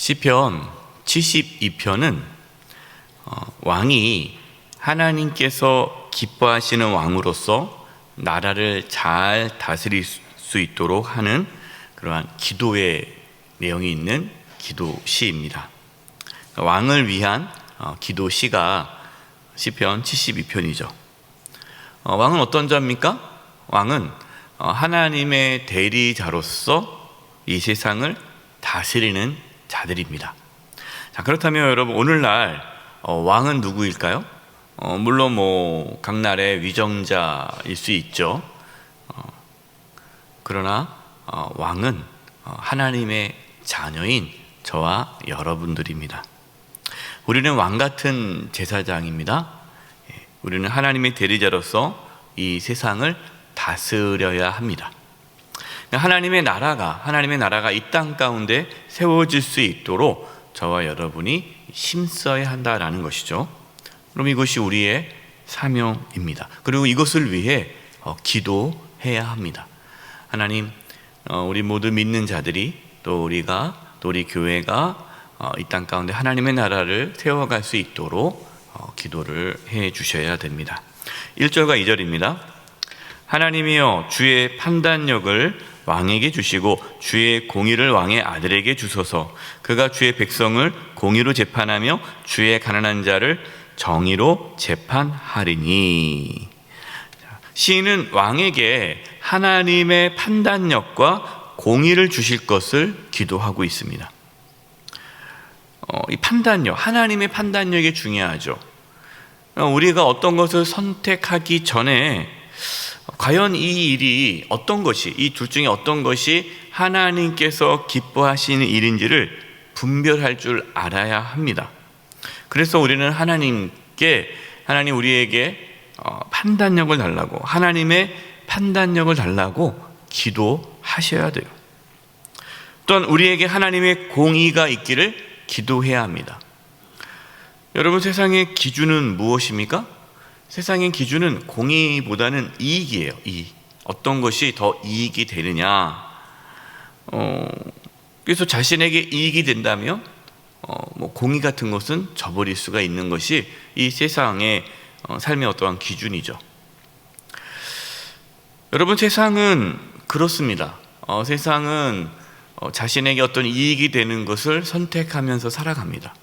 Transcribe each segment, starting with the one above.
시편 72편은 왕이 하나님께서 기뻐하시는 왕으로서 나라를 잘 다스릴 수 있도록 하는 그러한 기도의 내용이 있는 기도시입니다. 왕을 위한 기도시가 시편 72편이죠. 왕은 어떤 자입니까? 왕은 하나님의 대리자로서 이 세상을 다스리는 자들입니다. 자, 그렇다면 여러분, 오늘날 왕은 누구일까요? 물론 각 나라의 위정자일 수 있죠. 그러나 왕은 하나님의 자녀인 저와 여러분들입니다. 우리는 왕 같은 제사장입니다. 우리는 하나님의 대리자로서 이 세상을 다스려야 합니다. 하나님의 나라가 이 땅 가운데 세워질 수 있도록 저와 여러분이 힘써야 한다라는 것이죠. 그럼 이것이 우리의 사명입니다. 그리고 이것을 위해 기도해야 합니다. 하나님, 우리 모두 믿는 자들이 또 우리 교회가 이 땅 가운데 하나님의 나라를 세워갈 수 있도록 기도를 해 주셔야 됩니다. 1절과 2절입니다. 하나님이여, 주의 판단력을 왕에게 주시고 주의 공의를 왕의 아들에게 주소서. 그가 주의 백성을 공의로 재판하며 주의 가난한 자를 정의로 재판하리니. 시인은 왕에게 하나님의 판단력과 공의를 주실 것을 기도하고 있습니다. 이 판단력, 하나님의 판단력이 중요하죠. 우리가 어떤 것을 선택하기 전에 과연 이 일이 이 둘 중에 어떤 것이 하나님께서 기뻐하시는 일인지를 분별할 줄 알아야 합니다. 그래서 우리는 하나님 우리에게 판단력을 달라고, 하나님의 판단력을 달라고 기도하셔야 돼요. 또한 우리에게 하나님의 공의가 있기를 기도해야 합니다. 여러분, 세상의 기준은 무엇입니까? 세상의 기준은 공의보다는 이익이에요. 어떤 것이 더 이익이 되느냐. 그래서 자신에게 이익이 된다면 공의 같은 것은 저버릴 수가 있는 것이 이 세상의 삶의 어떠한 기준이죠. 여러분, 세상은 그렇습니다. 세상은 자신에게 어떤 이익이 되는 것을 선택하면서 살아갑니다.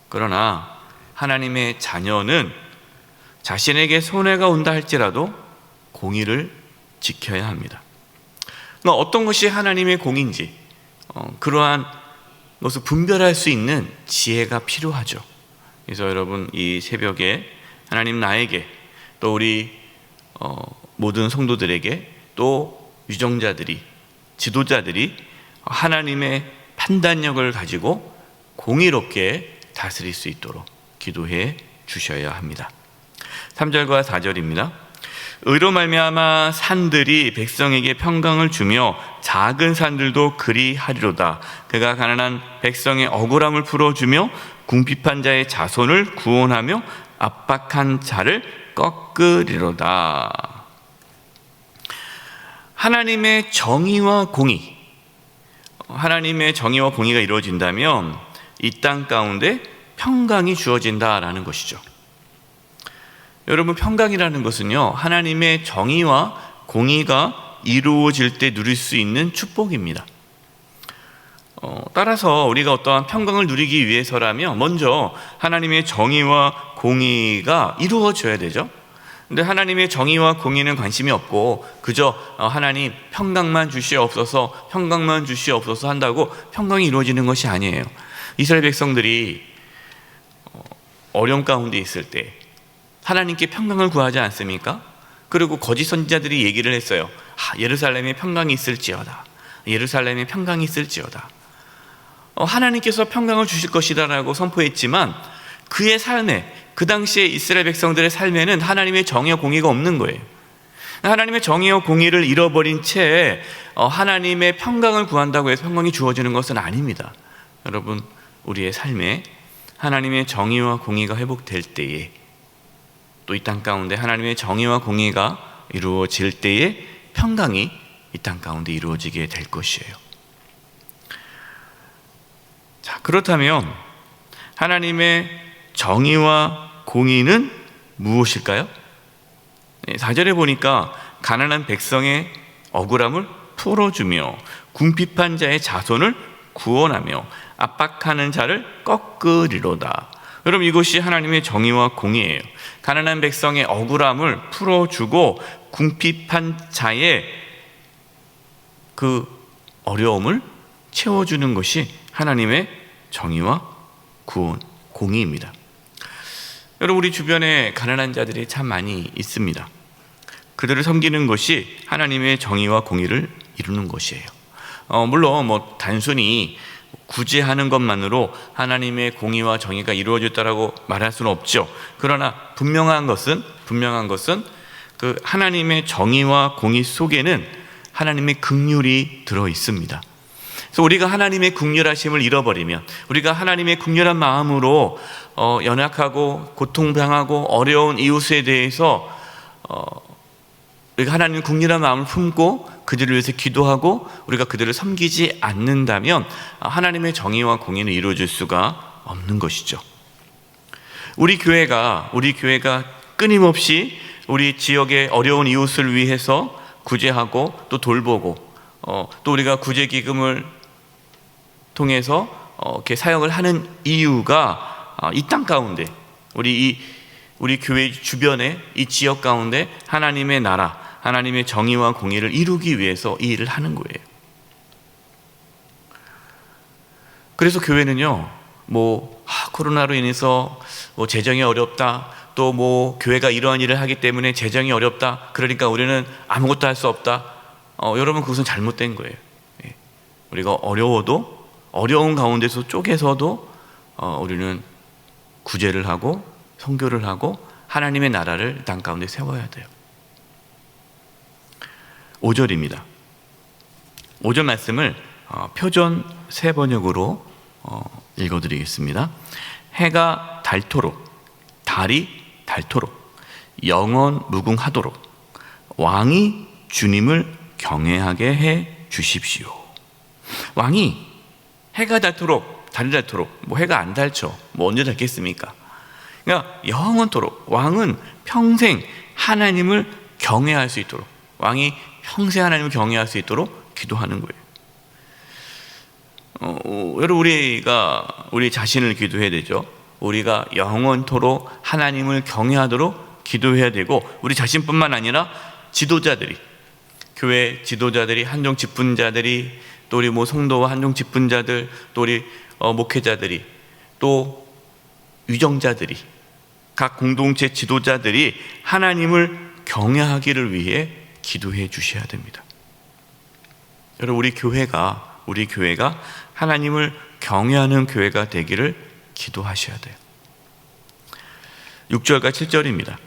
그러나 하나님의 자녀는 자신에게 손해가 온다 할지라도 공의를 지켜야 합니다. 어떤 것이 하나님의 공인지 그러한 것을 분별할 수 있는 지혜가 필요하죠. 그래서 여러분, 이 새벽에 하나님 나에게, 또 우리 모든 성도들에게, 또 위정자들이, 지도자들이 하나님의 판단력을 가지고 공의롭게 다스릴 수 있도록 기도해 주셔야 합니다. 3절과 4절입니다. 의로 말미암아 산들이 백성에게 평강을 주며 작은 산들도 그리하리로다. 그가 가난한 백성의 억울함을 풀어주며 궁핍한 자의 자손을 구원하며 압박한 자를 꺾으리로다. 하나님의 정의와 공의가 이루어진다면 이 땅 가운데 평강이 주어진다라는 것이죠. 여러분, 평강이라는 것은요, 하나님의 정의와 공의가 이루어질 때 누릴 수 있는 축복입니다. 따라서 우리가 어떠한 평강을 누리기 위해서라면 먼저 하나님의 정의와 공의가 이루어져야 되죠. 근데 하나님의 정의와 공의는 관심이 없고 그저 하나님 평강만 주시옵소서 한다고 평강이 이루어지는 것이 아니에요. 이스라엘 백성들이 어려움 가운데 있을 때 하나님께 평강을 구하지 않습니까? 그리고 거짓 선지자들이 얘기를 했어요. 예루살렘에 평강이 있을지어다. 하나님께서 평강을 주실 것이다라고 선포했지만 그의 삶에, 그 당시에 이스라엘 백성들의 삶에는 하나님의 정의와 공의가 없는 거예요. 하나님의 정의와 공의를 잃어버린 채 하나님의 평강을 구한다고 해서 평강이 주어지는 것은 아닙니다. 여러분, 우리의 삶에 하나님의 정의와 공의가 회복될 때에, 또 이 땅 가운데 하나님의 정의와 공의가 이루어질 때에 평강이 이 땅 가운데 이루어지게 될 것이에요. 그렇다면 하나님의 정의와 공의는 무엇일까요? 4절에 보니까 가난한 백성의 억울함을 풀어주며 궁핍한 자의 자손을 구원하며 압박하는 자를 꺾으리로다. 여러분, 이것이 하나님의 정의와 공의예요. 가난한 백성의 억울함을 풀어주고 궁핍한 자의 그 어려움을 채워주는 것이 하나님의 정의와 구원, 공의입니다. 여러분, 우리 주변에 가난한 자들이 참 많이 있습니다. 그들을 섬기는 것이 하나님의 정의와 공의를 이루는 것이에요. 물론 단순히 구제하는 것만으로 하나님의 공의와 정의가 이루어졌다라고 말할 수는 없죠. 그러나 분명한 것은 그 하나님의 정의와 공의 속에는 하나님의 긍휼이 들어 있습니다. 그래서 우리가 하나님의 긍휼하심을 잃어버리면, 우리가 하나님의 긍휼한 마음으로 연약하고 고통당하고 어려운 이웃에 대해서 우리가 하나님의 긍휼한 마음을 품고 그들을 위해서 기도하고 우리가 그들을 섬기지 않는다면 하나님의 정의와 공의는 이루어질 수가 없는 것이죠. 우리 교회가 끊임없이 우리 지역의 어려운 이웃을 위해서 구제하고 또 돌보고 또 우리가 구제기금을 통해서 이렇게 사역을 하는 이유가 이 땅 가운데 우리 교회 주변의 이 지역 가운데 하나님의 나라, 하나님의 정의와 공의를 이루기 위해서 이 일을 하는 거예요. 그래서 교회는요, 코로나로 인해서 재정이 어렵다, 또 교회가 이러한 일을 하기 때문에 재정이 어렵다, 그러니까 우리는 아무것도 할 수 없다. 여러분, 그것은 잘못된 거예요. 우리가 어려운 가운데서 쪼개서도 우리는 구제를 하고 선교를 하고 하나님의 나라를 땅 가운데 세워야 돼요. 5절입니다. 5절 말씀을 표전 세번역으로 읽어드리겠습니다. 해가 닳도록, 달이 닳도록, 영원 무궁하도록 왕이 주님을 경외하게 해 주십시오. 왕이 해가 닳도록, 달이 닳도록, 해가 안 닳죠. 언제 닳겠습니까? 그러니까 영원토록 왕은 평생 하나님을 경외할 수 있도록, 왕이 평생 하나님을 경외할 수 있도록 기도하는 거예요. 여러분, 우리가 우리 자신을 기도해야 되죠. 우리가 영원토록 하나님을 경외하도록 기도해야 되고, 우리 자신뿐만 아니라 지도자들이, 교회 지도자들이, 한종 직분자들이, 또 우리 성도와 한종 직분자들, 또 우리 목회자들이, 또 유정자들이, 각 공동체 지도자들이 하나님을 경외하기를 위해 기도해 주셔야 됩니다. 여러분, 우리 교회가 하나님을 경외하는 교회가 되기를 기도하셔야 돼요. 6절과 7절입니다.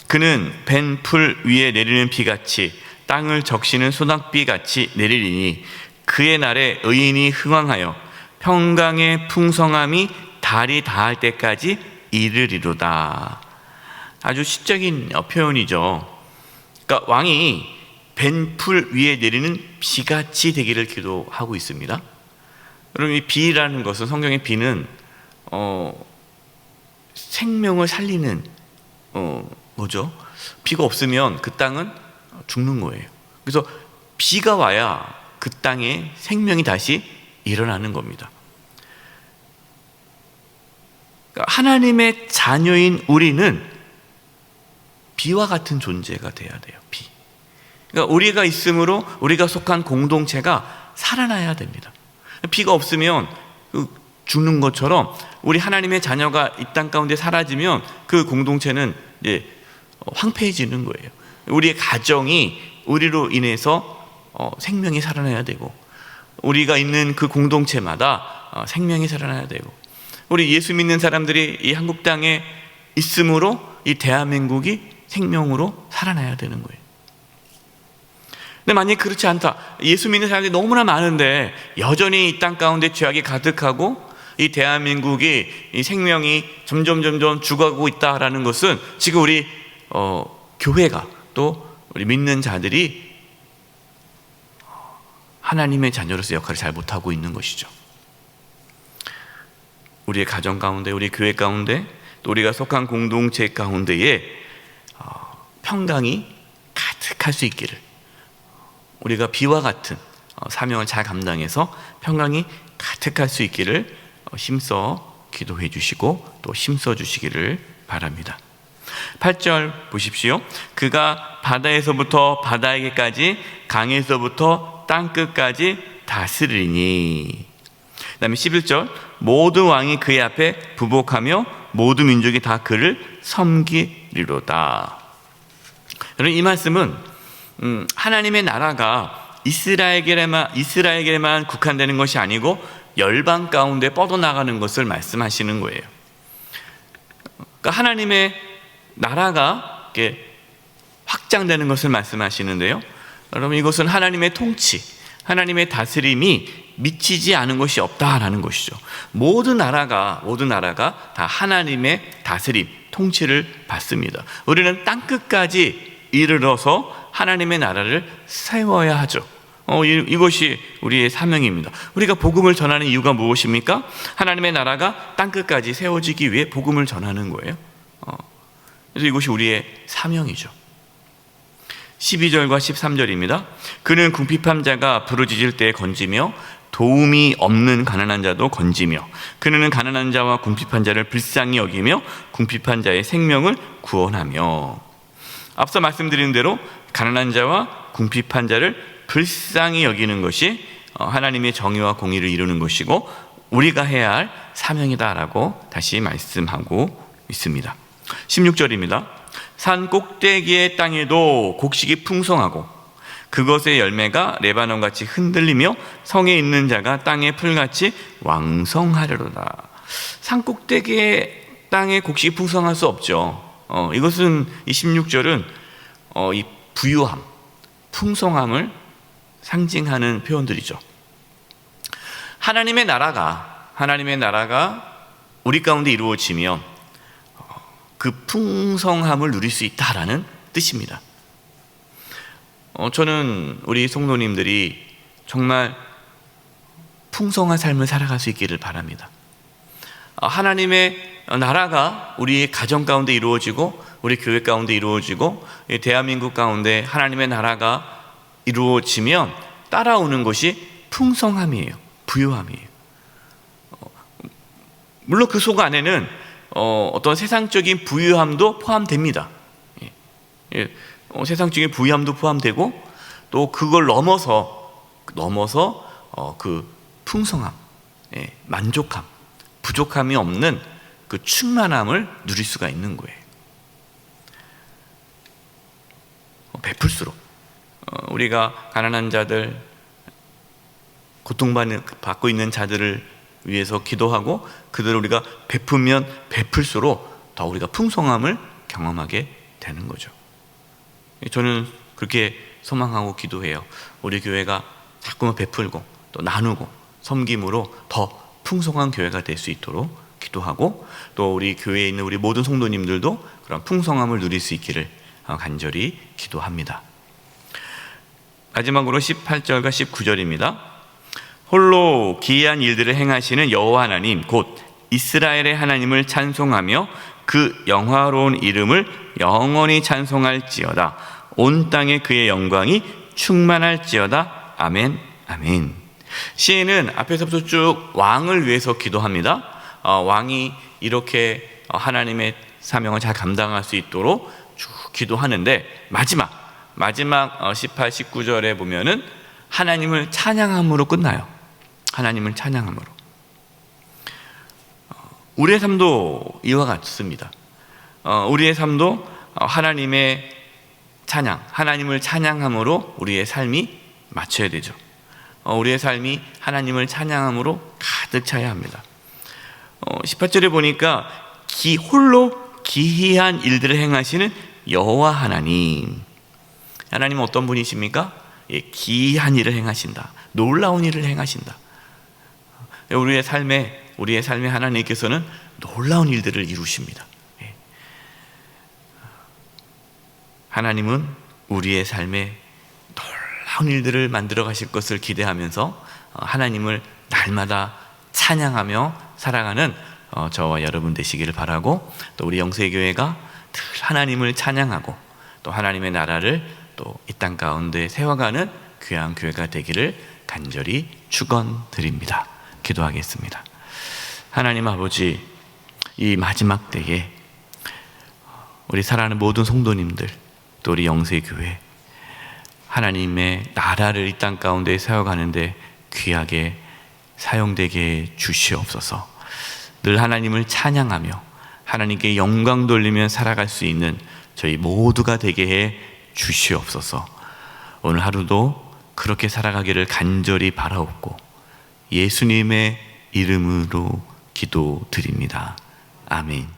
그는 벤 풀 위에 내리는 비같이 땅을 적시는 소낙비같이 내리리니 그의 날에 의인이 흥왕하여 평강의 풍성함이 달이 닿을 때까지 이르리로다. 아주 시적인 표현이죠. 그러니까 왕이 벤풀 위에 내리는 비같이 되기를 기도하고 있습니다. 여러분, 이 비라는 것은, 성경의 비는 생명을 살리는 뭐죠? 비가 없으면 그 땅은 죽는 거예요. 그래서 비가 와야 그 땅에 생명이 다시 일어나는 겁니다. 그러니까 하나님의 자녀인 우리는 비와 같은 존재가 돼야 돼요. 비. 그러니까 우리가 있으므로 우리가 속한 공동체가 살아나야 됩니다. 비가 없으면 죽는 것처럼 우리 하나님의 자녀가 이 땅 가운데 사라지면 그 공동체는 이제 황폐해지는 거예요. 우리의 가정이 우리로 인해서 생명이 살아나야 되고, 우리가 있는 그 공동체마다 생명이 살아나야 되고, 우리 예수 믿는 사람들이 이 한국 땅에 있으므로 이 대한민국이 생명으로 살아나야 되는 거예요. 근데 만약에 그렇지 않다, 예수 믿는 사람들이 너무나 많은데 여전히 이 땅 가운데 죄악이 가득하고 이 대한민국이 이 생명이 점점 죽어가고 있다라는 것은 지금 우리 교회가, 또 우리 믿는 자들이 하나님의 자녀로서 역할을 잘 못하고 있는 것이죠. 우리의 가정 가운데, 우리 교회 가운데, 또 우리가 속한 공동체 가운데에 평강이 가득할 수 있기를, 우리가 비와 같은 사명을 잘 감당해서 평강이 가득할 수 있기를 힘써 기도해 주시고 또 힘써 주시기를 바랍니다. 8절 보십시오. 그가 바다에서부터 바다에게까지, 강에서부터 땅끝까지 다스리니. 그 다음에 11절, 모든 왕이 그의 앞에 부복하며 모든 민족이 다 그를 섬기리로다. 여러분, 이 말씀은 하나님의 나라가 이스라엘에게만 국한되는 것이 아니고 열방 가운데 뻗어나가는 것을 말씀하시는 거예요. 그러니까 하나님의 나라가 이렇게 확장되는 것을 말씀하시는데요. 여러분, 이것은 하나님의 통치, 하나님의 다스림이 미치지 않은 것이 없다라는 것이죠. 모든 나라가 다 하나님의 다스림, 통치를 받습니다. 우리는 땅끝까지 이르러서 하나님의 나라를 세워야 하죠. 이것이 우리의 사명입니다. 우리가 복음을 전하는 이유가 무엇입니까? 하나님의 나라가 땅끝까지 세워지기 위해 복음을 전하는 거예요. 그래서 이것이 우리의 사명이죠. 12절과 13절입니다. 그는 궁핍한 자가 부르짖을 때 건지며 도움이 없는 가난한 자도 건지며, 그는 가난한 자와 궁핍한 자를 불쌍히 여기며 궁핍한 자의 생명을 구원하며. 앞서 말씀드린 대로 가난한 자와 궁핍한 자를 불쌍히 여기는 것이 하나님의 정의와 공의를 이루는 것이고 우리가 해야 할 사명이다라고 다시 말씀하고 있습니다. 16절입니다. 산 꼭대기의 땅에도 곡식이 풍성하고 그것의 열매가 레바논같이 흔들리며 성에 있는 자가 땅의 풀같이 왕성하려로다. 산 꼭대기의 땅에 곡식이 풍성할 수 없죠. 이것은 이 16절은 이 부유함, 풍성함을 상징하는 표현들이죠. 하나님의 나라가 우리 가운데 이루어지면 그 풍성함을 누릴 수 있다라는 뜻입니다. 저는 우리 성도님들이 정말 풍성한 삶을 살아갈 수 있기를 바랍니다. 하나님의 나라가 우리 가정 가운데 이루어지고 우리 교회 가운데 이루어지고 대한민국 가운데 하나님의 나라가 이루어지면 따라오는 것이 풍성함이에요. 부유함이에요. 물론 그 속 안에는 어떤 세상적인 부유함도 포함됩니다. 세상적인 부유함도 포함되고 또 그걸 넘어서 그 풍성함, 만족함, 부족함이 없는 그 충만함을 누릴 수가 있는 거예요. 베풀수록 우리가 가난한 자들, 고통받고 있는 자들을 위해서 기도하고 그들을 우리가 베풀면 베풀수록 더 우리가 풍성함을 경험하게 되는 거죠. 저는 그렇게 소망하고 기도해요. 우리 교회가 자꾸만 베풀고 또 나누고 섬김으로 더 풍성한 교회가 될 수 있도록 기도하고 또 우리 교회에 있는 우리 모든 성도님들도 그런 풍성함을 누릴 수 있기를 간절히 기도합니다. 마지막으로 18절과 19절입니다. 홀로 기이한 일들을 행하시는 여호와 하나님 곧 이스라엘의 하나님을 찬송하며 그 영화로운 이름을 영원히 찬송할지어다. 온 땅에 그의 영광이 충만할지어다. 아멘, 아멘. 시인은 앞에서부터 쭉 왕을 위해서 기도합니다. 왕이 이렇게 하나님의 사명을 잘 감당할 수 있도록 쭉 기도하는데 마지막 18, 19절에 보면은 하나님을 찬양함으로 끝나요. 하나님을 찬양함으로. 우리의 삶도 이와 같습니다. 우리의 삶도 하나님의 찬양, 하나님을 찬양함으로 우리의 삶이 맞춰야 되죠. 우리의 삶이 하나님을 찬양함으로 가득 차야 합니다. 18절에 보니까 홀로 기이한 일들을 행하시는 여호와 하나님. 하나님은 어떤 분이십니까? 기이한 일을 행하신다. 놀라운 일을 행하신다. 우리의 삶에 하나님께서는 놀라운 일들을 이루십니다. 하나님은 우리의 삶에 놀라운 일들을 만들어 가실 것을 기대하면서 하나님을 날마다 찬양하며 살아가는 저와 여러분 되시기를 바라고, 또 우리 영세교회가 늘 하나님을 찬양하고 또 하나님의 나라를 또 이 땅 가운데 세워가는 귀한 교회가 되기를 간절히 축원드립니다. 기도하겠습니다. 하나님 아버지, 이 마지막 때에 우리 사랑하는 모든 성도님들, 또 우리 영세교회 하나님의 나라를 이 땅 가운데 세워가는데 귀하게 사용되게 주시옵소서. 늘 하나님을 찬양하며 하나님께 영광 돌리며 살아갈 수 있는 저희 모두가 되게 해 주시옵소서. 오늘 하루도 그렇게 살아가기를 간절히 바라옵고 예수님의 이름으로 기도드립니다. 아멘.